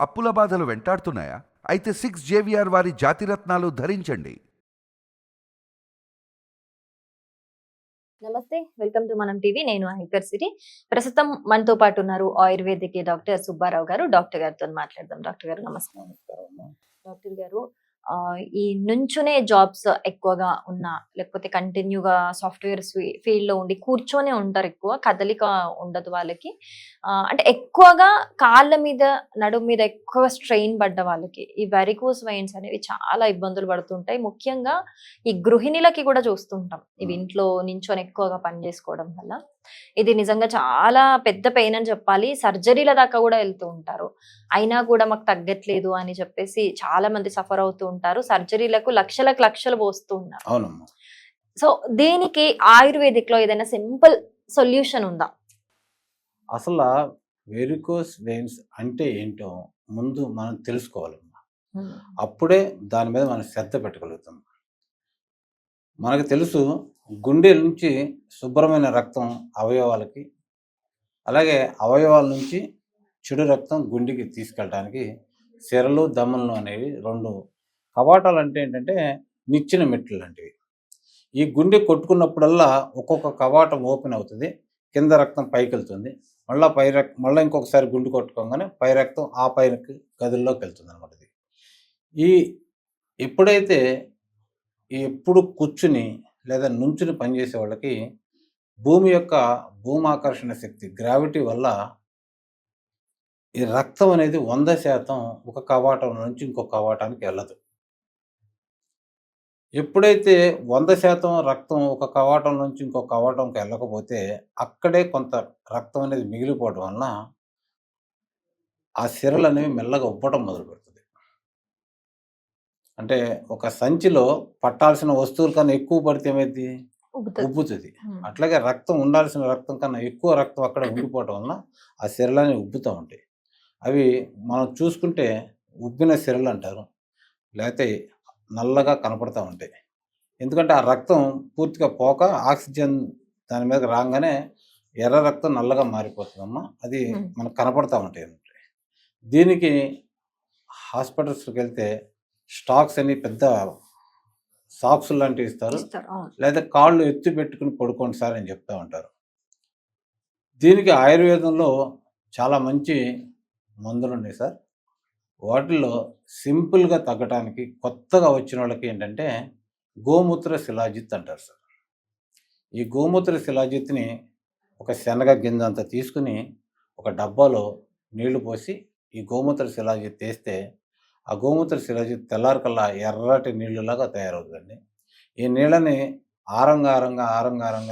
అప్పుల బాధలు వెంటాడుతున్నాయా? అయితే 6 జేవిఆర్ వారి జాతిరత్నాలు ధరించండి. నమస్తే, వెల్కమ్ టు మనం టీవీ. నేను యాంకర్ సిరి. ప్రస్తుతం మనతో పాటు ఉన్నారు ఆయుర్వేదిక్ డాక్టర్ సుబ్బారావు గారు. డాక్టర్ గారితో మాట్లాడదాం. డాక్టర్ గారు నమస్కారం. డాక్టర్ గారు, ఈ నుంచునే జాబ్స్ ఎక్కువగా ఉన్న, లేకపోతే కంటిన్యూగా సాఫ్ట్వేర్ ఫీల్డ్ లో ఉండి కూర్చొనే ఉంటారు, ఎక్కువ కదలిక ఉండదు వాళ్ళకి. అంటే ఎక్కువగా కాళ్ళ మీద, నడుము మీద ఎక్కువ స్ట్రెయిన్ పడ్డ వాళ్ళకి ఈ వెరికోస్ వెయిన్స్ అనేవి చాలా ఇబ్బందులు పడుతుంటాయి. ముఖ్యంగా ఈ గృహిణులకి కూడా చూస్తుంటాం, ఇవి ఇంట్లో నించొని ఎక్కువగా పని చేసుకోవడం వల్ల. ఇది నిజంగా చాలా పెద్ద పెయిన్ అని చెప్పాలి. సర్జరీల దాకా కూడా వెళ్తూ ఉంటారు. అయినా కూడా మాకు తగ్గట్లేదు అని చెప్పేసి చాలా మంది సఫర్ అవుతూ ఉంటారు. సర్జరీలకు లక్షలు పోస్తూ ఉన్నారు. అవునమ్మా. సో దీనికి ఆయుర్వేదిక్ లో ఏదైనా సింపుల్ సొల్యూషన్ ఉందా? అసలు వెరికోస్ వెయిన్స్ అంటే ఏంటో ముందు మనం తెలుసుకోవాలమ్మా. అప్పుడే దాని మీద మనం శ్రద్ధ పెట్టగలుగుతాం. మనకు తెలుసు, గుండె నుంచి శుభ్రమైన రక్తం అవయవాలకి, అలాగే అవయవాల నుంచి చెడు రక్తం గుండెకి తీసుకెళ్ళడానికి సిరలు దమ్ములు అనేవి రెండు కవాటాలు. అంటే ఏంటంటే నిచ్చిన మెట్లు లాంటివి. ఈ గుండె కొట్టుకున్నప్పుడల్లా ఒక్కొక్క కవాటం ఓపెన్ అవుతుంది, కింద రక్తం పైకి వెళ్తుంది, మళ్ళీ ఇంకొకసారి గుండె కొట్టుకోగానే పై రక్తం ఆ పైకి గదుల్లోకి వెళ్తుంది అనమాట. ఈ ఎప్పుడైతే ఎప్పుడు కూర్చుని లేదా నుంచుని పనిచేసే వాళ్ళకి భూమి యొక్క భూమాకర్షణ శక్తి, గ్రావిటీ వల్ల ఈ రక్తం అనేది 100% ఒక కవాటం నుంచి ఇంకొక కవాటానికి వెళ్ళదు. ఎప్పుడైతే 100% రక్తం ఒక కవాటం నుంచి ఇంకొక కవాటంకి వెళ్ళకపోతే అక్కడే కొంత రక్తం అనేది మిగిలిపోవడం వలన ఆ సిరలు అనేవి మెల్లగా ఉబ్బటం మొదలు పెడుతుంది. అంటే ఒక సంచిలో పట్టాల్సిన వస్తువుల కన్నా ఎక్కువ పడితే ఏమైంది? ఉబ్బుతుంది. అట్లాగే రక్తం ఉండాల్సిన రక్తం కన్నా ఎక్కువ రక్తం అక్కడ ఉండిపోవటం వలన ఆ సిరలు అనేవి ఉబ్బుతూ ఉంటాయి. అవి మనం చూసుకుంటే ఉబ్బిన సిరలు అంటారు, లేకపోతే నల్లగా కనపడతా ఉంటాయి. ఎందుకంటే ఆ రక్తం పూర్తిగా పోక ఆక్సిజన్ దాని మీద రాగానే ఎర్ర రక్తం నల్లగా మారిపోతుందమ్మా. అది మనకు కనపడతా ఉంటాయి. దీనికి హాస్పిటల్స్కి వెళ్తే స్టాక్స్ అని పెద్ద సాక్స్ లాంటివి ఇస్తారు, లేదా కాళ్ళు ఎత్తి పెట్టుకుని పడుకోండి సార్ అని చెప్తా ఉంటారు. దీనికి ఆయుర్వేదంలో చాలా మంచి మందులు ఉన్నాయి సార్. వాటిల్లో సింపుల్గా తగ్గడానికి కొత్తగా వచ్చిన వాళ్ళకి ఏంటంటే గోమూత్ర శిలాజిత్ అంటారు సార్. ఈ గోమూత్ర శిలాజిత్ని ఒక శనగ గింజ అంతా తీసుకుని ఒక డబ్బాలో నీళ్లు పోసి ఈ గోమూత్ర శిలాజిత్ వేస్తే ఆ గోమూత్ర శిలాజిత్ తెల్లారికల్లా ఎర్రటి నీళ్ళలాగా తయారవుతుందండి. ఈ నీళ్ళని ఆరంగా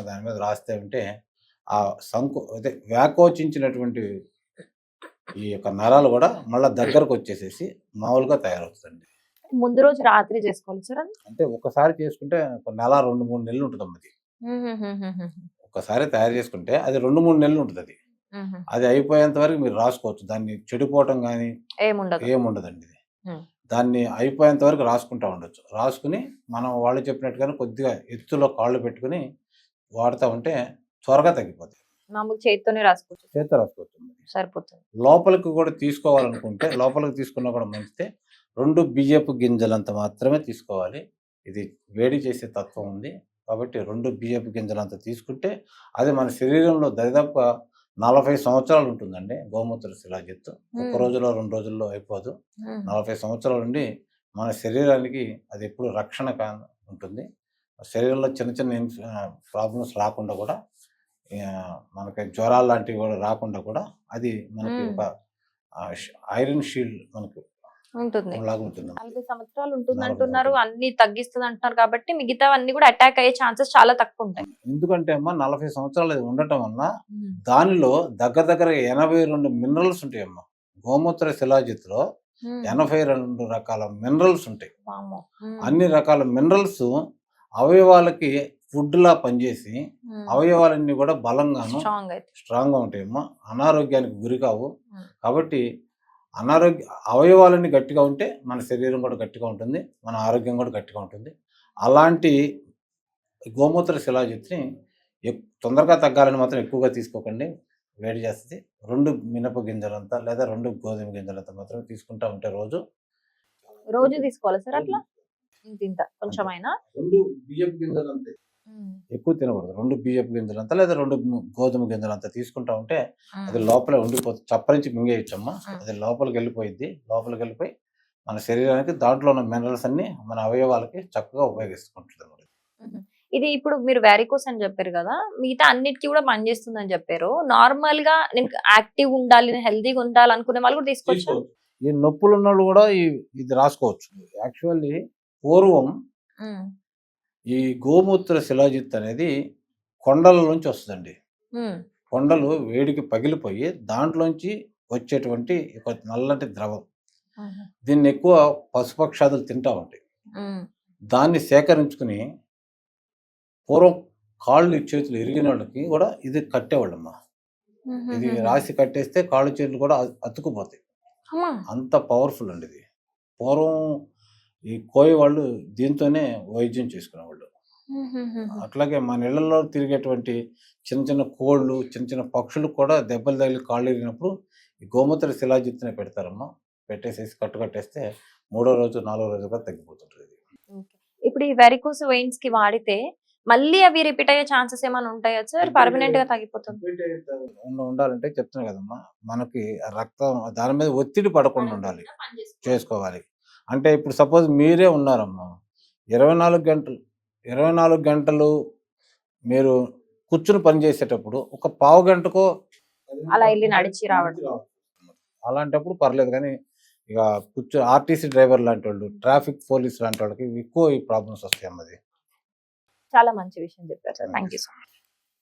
దాని మీద రాస్తే ఉంటే ఆ అదే వ్యాకోచించినటువంటి ఈ యొక్క నరాలు కూడా మళ్ళీ దగ్గరకు వచ్చేసేసి మామూలుగా తయారవుతుందండి. ముందు రోజు రాత్రి చేసుకోవాలి సార్? అంటే ఒకసారి చేసుకుంటే ఒక నెల 2-3 నెలలు ఉంటుంది అది. ఒకసారి తయారు చేసుకుంటే అది 2-3 నెలలు ఉంటుంది. అది అయిపోయేంత వరకు మీరు రాసుకోవచ్చు. దాన్ని చెడిపోవటం కానీ ఏముండదండి. దాన్ని అయిపోయేంత వరకు రాసుకుంటూ ఉండొచ్చు. రాసుకుని మనం వాళ్ళు చెప్పినట్టుగానే కొద్దిగా ఎత్తులో కాళ్ళు పెట్టుకుని వాడుతూ ఉంటే త్వరగా తగ్గిపోతాయి. చేతితో రాసుకోవచ్చు, సరిపోతుంది. లోపలికి కూడా తీసుకోవాలనుకుంటే లోపలికి తీసుకున్నా కూడా మంచిదే. 2 బియ్యపు గింజలంత మాత్రమే తీసుకోవాలి. ఇది వేడి చేసే తత్వం ఉంది కాబట్టి 2 బియ్యపు గింజలంత తీసుకుంటే అది మన శరీరంలో దాదాపుగా 40 సంవత్సరాలు ఉంటుందండి. గోమూత్ర శిలాజిత్ ఒక రోజులో 2 రోజుల్లో అయిపోదు. 40 సంవత్సరాల నుండి మన శరీరానికి అది ఎప్పుడు రక్షణ ఉంటుంది. శరీరంలో చిన్న ప్రాబ్లమ్స్ రాకుండా కూడా, మనకి జ్వరాలు లాంటివి కూడా రాకుండా కూడా అది మనకి ఒక ఐరన్ షీల్డ్ మనకు ఉంటుంది. 40 సంవత్సరాలు ఉంటుంది అంటున్నారు, అన్ని తగ్గిస్తుంది అంటున్నారు కాబట్టి మిగతా అన్ని కూడా అటాక్ అయ్యే ఛాన్సెస్ చాలా తక్కువ ఉంటాయి. ఎందుకంటే అమ్మా 40 సంవత్సరాలు ఉండటం వల్ల దానిలో దగ్గర 82 మినరల్స్ ఉంటాయి అమ్మా. గోమూత్ర శిలాజిత్ లో 82 రకాల మినరల్స్ ఉంటాయి. అన్ని రకాల మినరల్స్ అవయవాలకి ఫుడ్ లా పనిచేసి అవయవాలన్నీ కూడా బలంగాను స్ట్రాంగ్ గా ఉంటాయమ్మా. అనారోగ్యానికి గురి కావు. కాబట్టి అవయవాలన్నీ గట్టిగా ఉంటే మన శరీరం కూడా గట్టిగా ఉంటుంది, మన ఆరోగ్యం కూడా గట్టిగా ఉంటుంది. అలాంటి గోమూత్ర శిలాజిత్ని తొందరగా తగ్గాలని మాత్రం ఎక్కువగా తీసుకోకండి. వేడి చేస్తుంది. 2 మినప గింజలంతా లేదా 2 గోధుమ గింజలంతా మాత్రమే తీసుకుంటా ఉంటే రోజు రోజు తీసుకోవాలా సార్ అట్లా? ఇంత కొంచెమైనా? 2 బియ్యపు గింజలంతే, ఎక్కువ తినకూడదు. 2 బియ్యపు గింజలంతా లేదా 2 గోధుమ గింజలంతా తీసుకుంటా ఉంటే అది లోపలే ఉండిపోతుంది. చప్పరించి మింగేయచ్చమ్మా. అది లోపలికి వెళ్ళిపోయి మన శరీరానికి దాంట్లో ఉన్న మినరల్స్ అన్ని మన అవయవాలకి చక్కగా ఉపయోగిస్తుంటుంది. ఇది ఇప్పుడు మీరు వ్యారికోస్ అని చెప్పారు కదా, మిగతా అన్నిటికీ కూడా పనిచేస్తుందని చెప్పారు. నార్మల్ గా నేను యాక్టివ్ ఉండాలి, నేను హెల్తీగా ఉండాలి అనుకునే వాళ్ళు కూడా తీసుకోవచ్చు. ఈ నొప్పులు ఉన్న వాళ్ళు కూడా ఇది రాసుకోవచ్చు. యాక్చువల్లీ పూర్వం ఈ గోమూత్ర శిలాజిత్ అనేది కొండల నుంచి వస్తుందండి. కొండలు వేడికి పగిలిపోయి దాంట్లోంచి వచ్చేటువంటి ఒక నల్లటి ద్రవం. దీన్ని ఎక్కువ పశుపక్షాదులు తింటా ఉంటాయి. దాన్ని సేకరించుకుని పూర్వం కాళ్ళు చేతులు ఇరిగిన వాళ్ళకి కూడా ఇది కట్టేవాళ్ళమ్మా. ఇది రాసి కట్టేస్తే కాళ్ళు చేతులు కూడా అతుకుపోతాయి. అంత పవర్ఫుల్ అండి ఇది. పూర్వం ఈ కోయి వాళ్ళు దీంతోనే వైద్యం చేసుకునేవాళ్ళు. అట్లాగే మన ఇళ్లలో తిరిగేటువంటి చిన్న చిన్న కోళ్ళు, చిన్న చిన్న పక్షులు కూడా దెబ్బలు తగిలి కాళ్ళు ఇరిగినప్పుడు ఈ గోమూత్ర శిలాజిత్తునే పెడతారమ్మా. పెట్టేసేసి కట్టేస్తే 3వ రోజు 4వ రోజుగా తగ్గిపోతుంటుంది. ఇప్పుడు ఈ వెరికోస్ వెయిన్స్ కి వాడితే మళ్ళీ అవి రిపీట్ అయ్యే ఛాన్సెస్ ఏమైనా ఉంటాయా సార్? పర్మనెంట్ గా తగ్గిపోతుంది ఉండాలంటే చెప్తున్నా కదమ్మా, మనకి రక్తం దాని మీద ఒత్తిడి పడకుండా ఉండాలి, చేసుకోవాలి. అంటే ఇప్పుడు సపోజ్ మీరే ఉన్నారమ్మా, 24 గంటలు మీరు కూర్చుని పని చేసేటప్పుడు ఒక పావు గంటకో అలా వెళ్ళి నడిచి రావడం, అలాంటప్పుడు పర్లేదు. కానీ ఇక ఆర్టీసీ డ్రైవర్ లాంటి వాళ్ళు, ట్రాఫిక్ పోలీస్ లాంటి వాళ్ళకి ఎక్కువ ఈ ప్రాబ్లమ్స్ వస్తాయి అన్నది. చాలా మంచి విషయం చెప్పారు sir. Thank you so much.